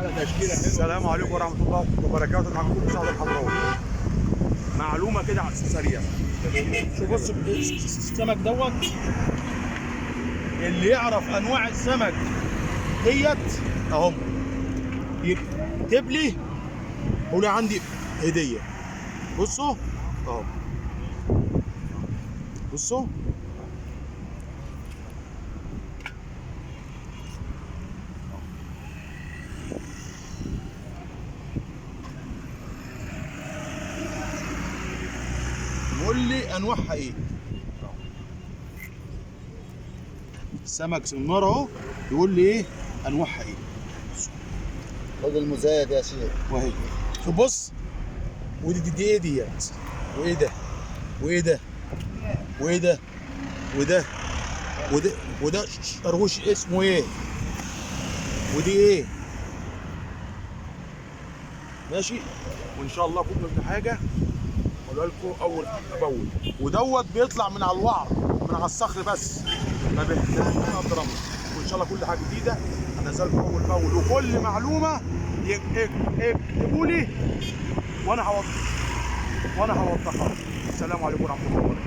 السلام عليكم ورحمة الله وبركاته. معكم كل سعد الحضراوي. معلومة كده على السريع. شوف بص السمك دوت، اللي يعرف أنواع السمك ديت أهم يكتب لي قولي عندي هدية. بصوا أهو، بصوا يقول لي انواعها ايه. السمك سناره اهو، يقول لي ايه انواعها ايه. خد المزايد يا شيخ. وهي شوف بص، ودي ايه ديت، وايه ده، وايه ده، وايه ده، وده وده وده شرهوش اسمه ايه، ودي ايه. ماشي، وان شاء الله كل حاجه اقولها لكم اول باول. ودوت بيطلع من على الوعر، من على الصخر بس، ما بيحتاجش ارض رمل. وان شاء الله كل حاجه جديده هنزلها لكم اول باول، وكل معلومه اكتبوا لي وانا هوضحها. السلام عليكم ورحمه الله وبركاته.